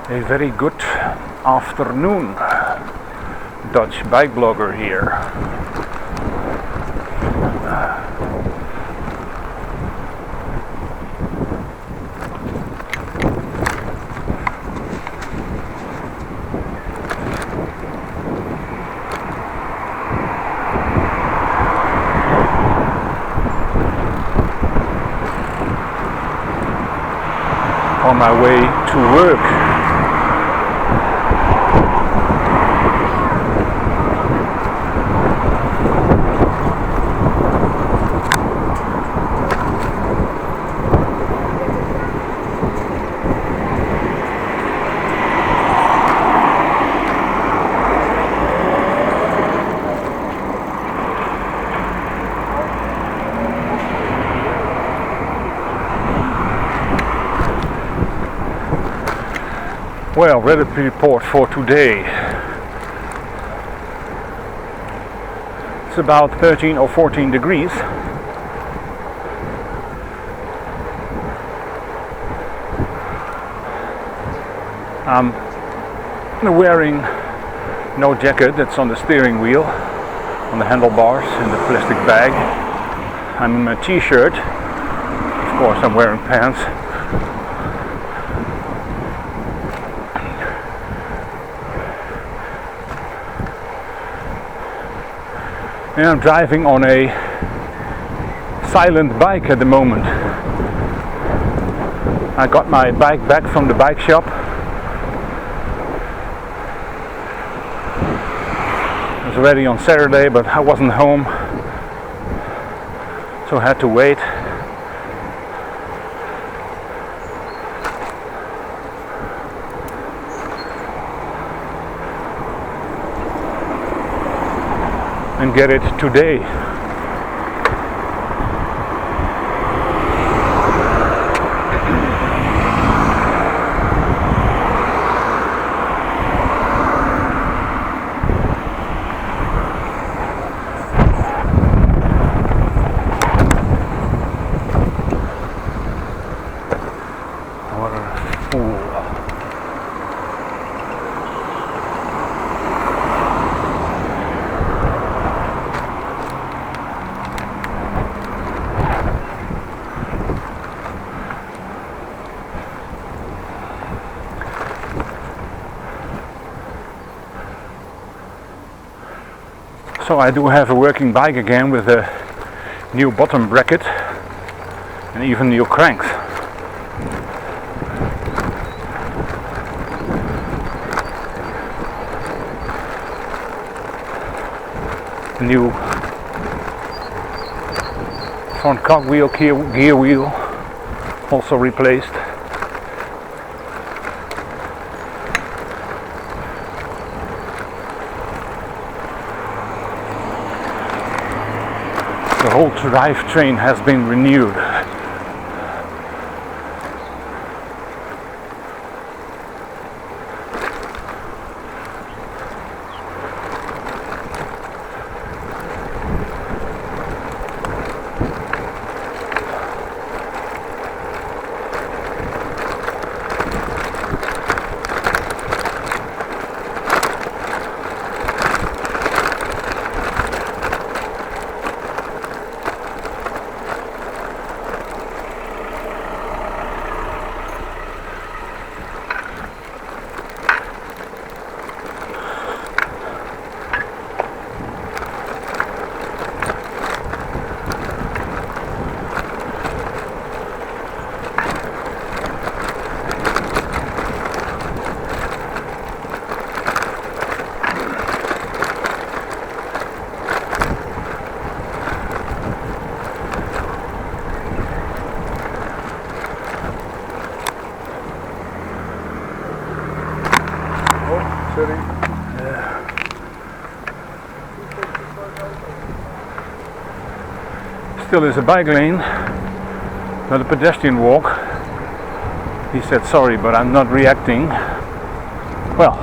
A very good afternoon. Dutch bike blogger here. On my way to work. Well, weather report for today. It's about 13 or 14 degrees. I'm wearing no jacket, that's on the steering wheel, on the handlebars, in the plastic bag. I'm in my t-shirt. Of course, I'm wearing pants. And I'm driving on a silent bike at the moment. I got my bike back from the bike shop. It was ready on Saturday, but I wasn't home, so I had to wait. And get it today. What a fool. So I do have a working bike again with a new bottom bracket and even new cranks. A new front cogwheel, gear wheel also replaced. The whole drivetrain has been renewed. Sorry. Still is a bike lane, not a pedestrian walk. He said sorry, but I'm not reacting. Well,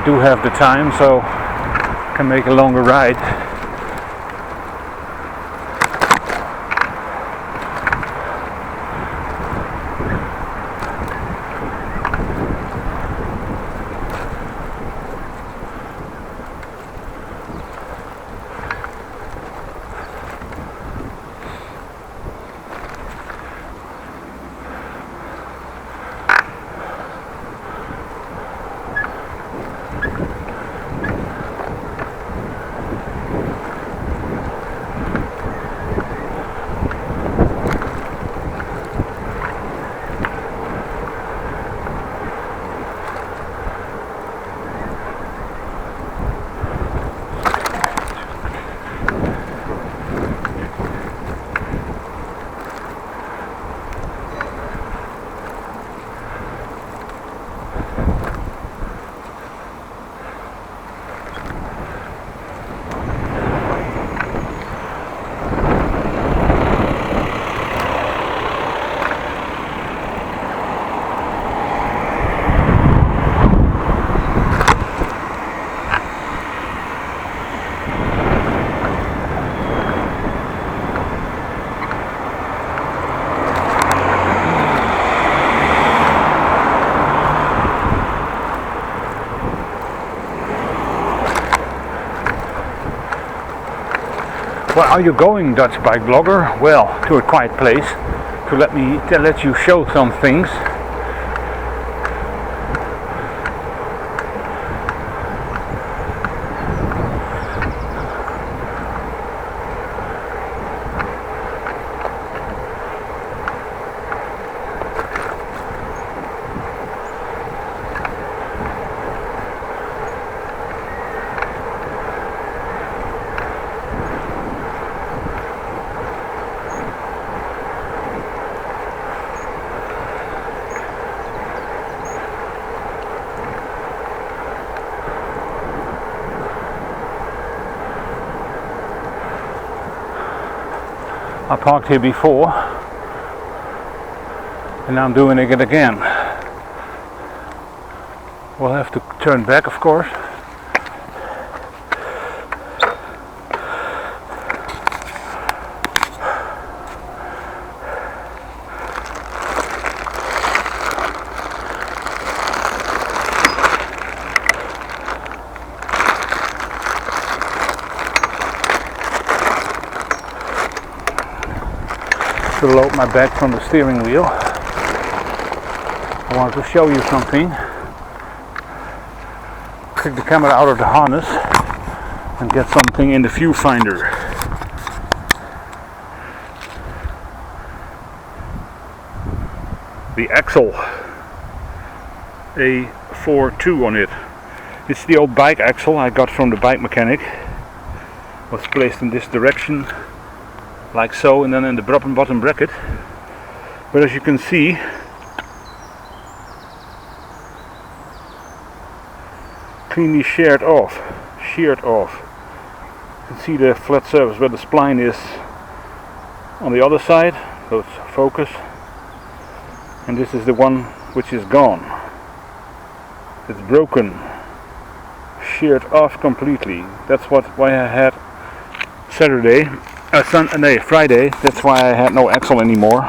I do have the time, so I can make a longer ride. Where are you going, Dutch bike blogger? Well, to a quiet place to let you show some things. I parked here before and now I'm doing it again. We'll have to turn back, of course. To load my bag from the steering wheel. I wanted to show you something. Take the camera out of the harness and get something in the viewfinder. The axle, a 4.2 on it. It's the old bike axle I got from the bike mechanic. Was placed in this direction, like so, and then in the bottom bracket. But as you can see, cleanly sheared off. You can see the flat surface where the spline is on the other side, so it's focus. And this is the one which is gone. It's broken, sheared off completely. That's why I had Friday, that's why I had no axle anymore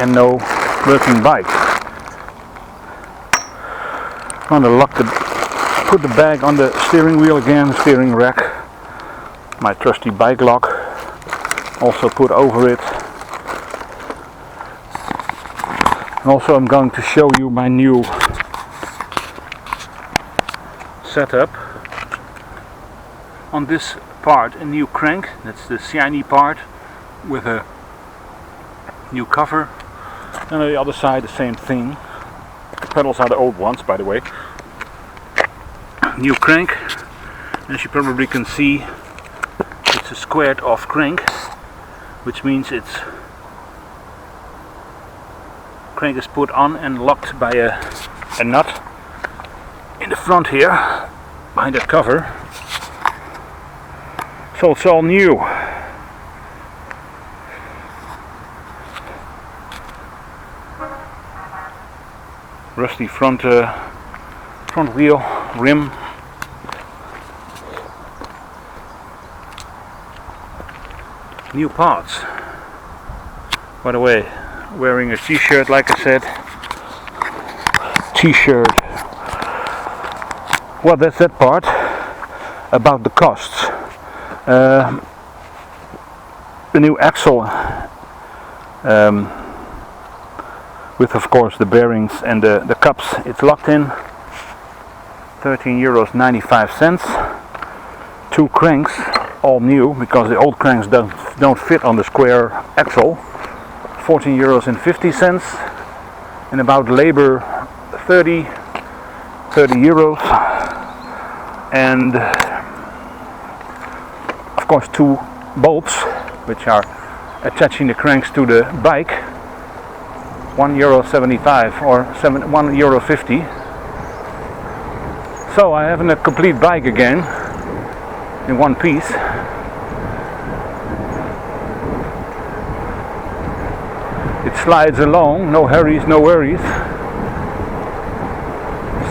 and no working bike. I'm gonna put the bag on the steering wheel again, steering rack, my trusty bike lock also put over it. And also I'm going to show you my new setup. On this part a new crank, that's the shiny part with a new cover, and on the other side the same thing. The pedals are the old ones, by the way. New crank, as you probably can see, it's a squared off crank, which means its crank is put on and locked by a nut in the front here, behind that cover. So it's all new. rusty front wheel rim. New parts. By the way, wearing a t-shirt, like I said. T-shirt. Well, that's that part about the costs. The new axle with of course the bearings and the cups, it's locked in. €13.95. 2 cranks, all new, because the old cranks don't fit on the square axle. €14.50. And about labor, 30 euros. And of course 2 bolts which are attaching the cranks to the bike. €1.75 or €1.50. So I have a complete bike again in one piece. It slides along, no hurries, no worries.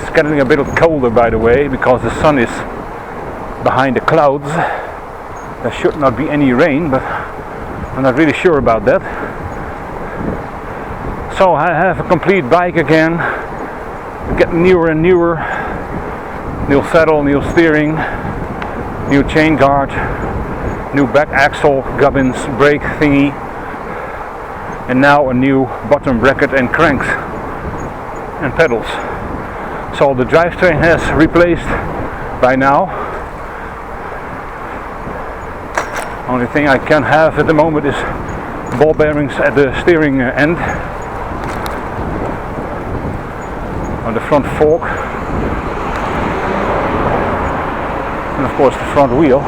It's getting a bit colder, by the way, because the sun is behind the clouds. There should not be any rain, but I'm not really sure about that. So I have a complete bike again, getting newer and newer. New saddle, new steering, new chain guard, new back axle, gubbins, brake thingy, and now a new bottom bracket and cranks and pedals. So the drivetrain has replaced by now. Only thing I can have at the moment is ball bearings at the steering end, on the front fork, and of course the front wheel,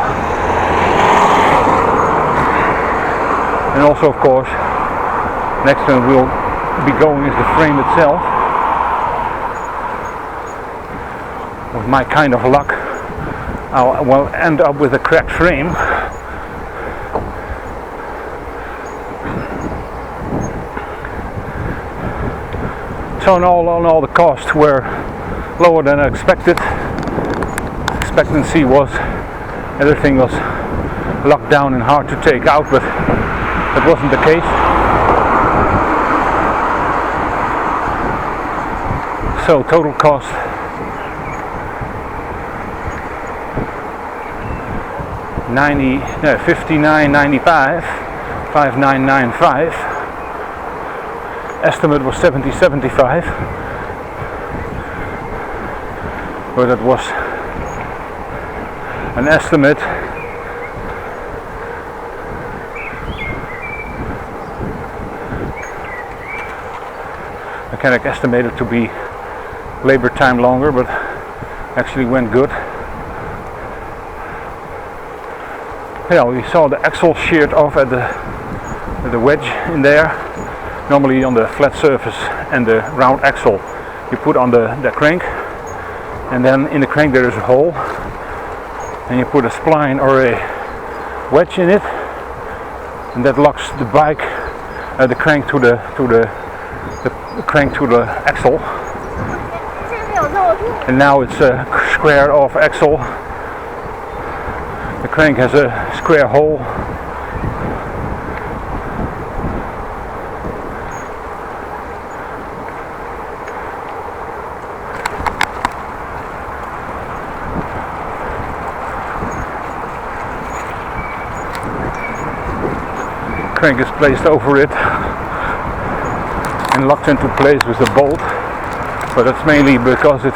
and also of course next to it will be going is the frame itself. With my kind of luck, I will end up with a cracked frame. So in all the costs were lower than I expected. Expectancy was everything was locked down and hard to take out, but that wasn't the case. So total cost $59.95, $59.95. Estimate was $70.75, but that was an estimate. Mechanic estimated to be labor time longer, but actually went good. Yeah, we saw the axle sheared off at the wedge in there. Normally on the flat surface and the round axle you put on the crank, and then in the crank there is a hole, and you put a spline or a wedge in it, and that locks the bike, the crank to the crank to the axle. And now it's a square off axle. The crank has a square hole. Crank is placed over it and locked into place with a bolt, but that's mainly because it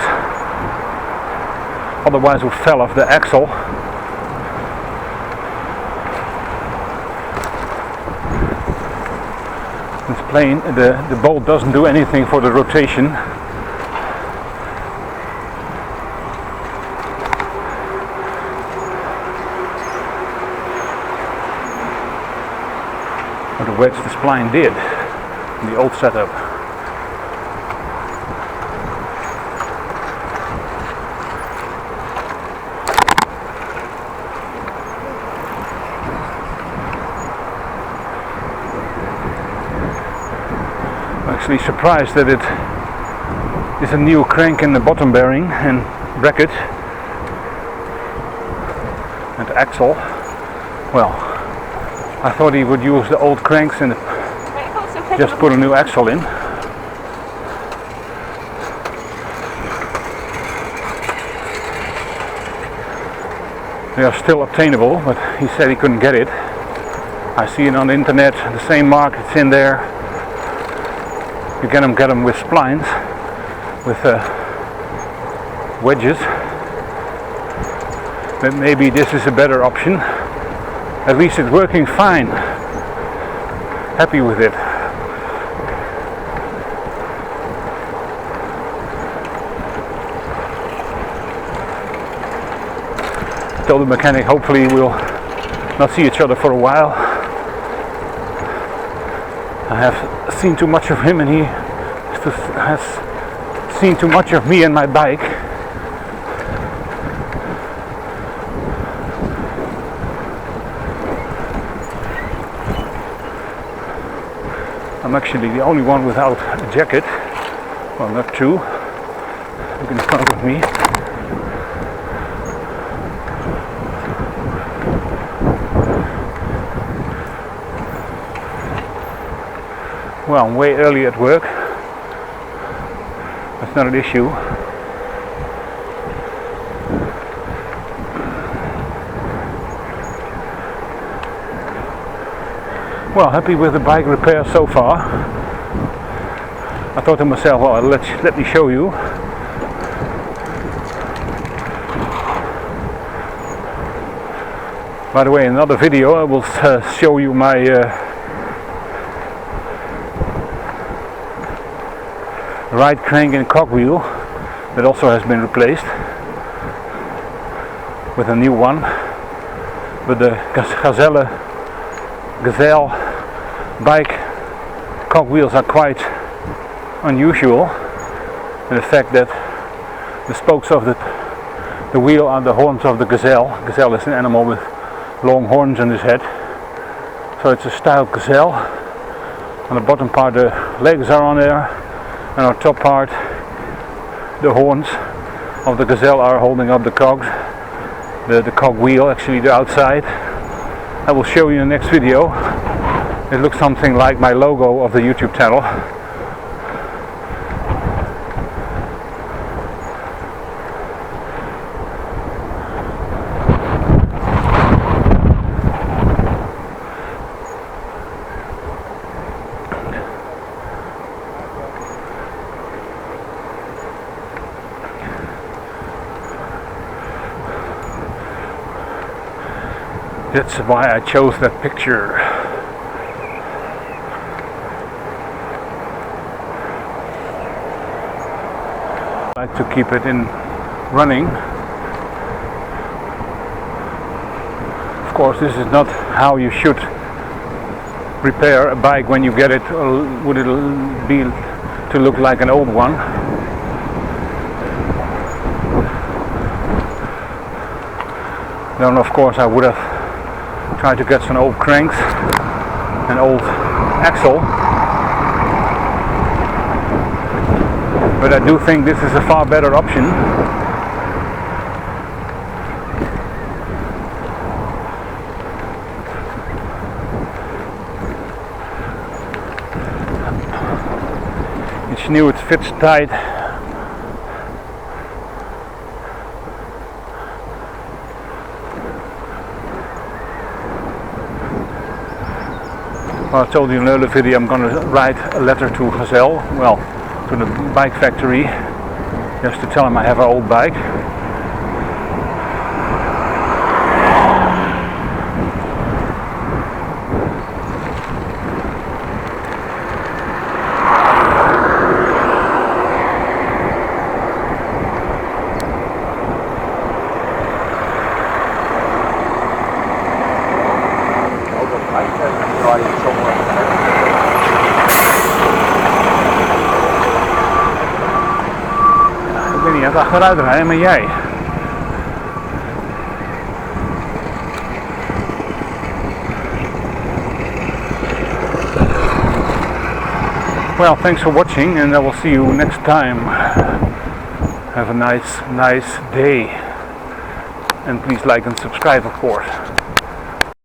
otherwise would fall off the axle. It's plain, the bolt doesn't do anything for the rotation. But the wedge, the spline did in the old setup. I'm actually surprised that it is a new crank in the bottom bearing and bracket and axle. Well, I thought he would use the old cranks and just put a new axle in. They are still obtainable, but he said he couldn't get it. I see it on the internet, the same mark, it's in there. You get them with splines, with wedges. But maybe this is a better option. At least it's working fine. Happy with it. Told the mechanic hopefully we'll not see each other for a while. I have seen too much of him and he has seen too much of me and my bike. I'm actually the only one without a jacket. Well, not two. Look in front of me. Well, I'm way early at work. That's not an issue. Well, happy with the bike repair so far. I thought to myself, well, let me show you. By the way, in another video I will show you my right crank and cogwheel that also has been replaced with a new one. But the Gazelle bike cogwheels are quite unusual in the fact that the spokes of the wheel are the horns of the gazelle. Gazelle is an animal with long horns on his head, so it's a styled gazelle. On the bottom part the legs are on there, and on the top part the horns of the gazelle are holding up the cogs, the cog wheel, actually the outside. I will show you in the next video. It looks something like my logo of the YouTube channel. That's why I chose that picture. I like to keep it in running. Of course, this is not how you should repair a bike when you get it. Would it be to look like an old one? Then of course I would have tried to get some old cranks, an old axle, but I do think this is a far better option. It's new, it fits tight. Well, I told you in another video I'm going to write a letter to Gazelle, well, to the bike factory, just to tell him I have an old bike. Ik ben niet aan het achteruit rijden, maar jij. Well, thanks for watching, and I will see you next time. Have a nice day, and please like and subscribe, of course.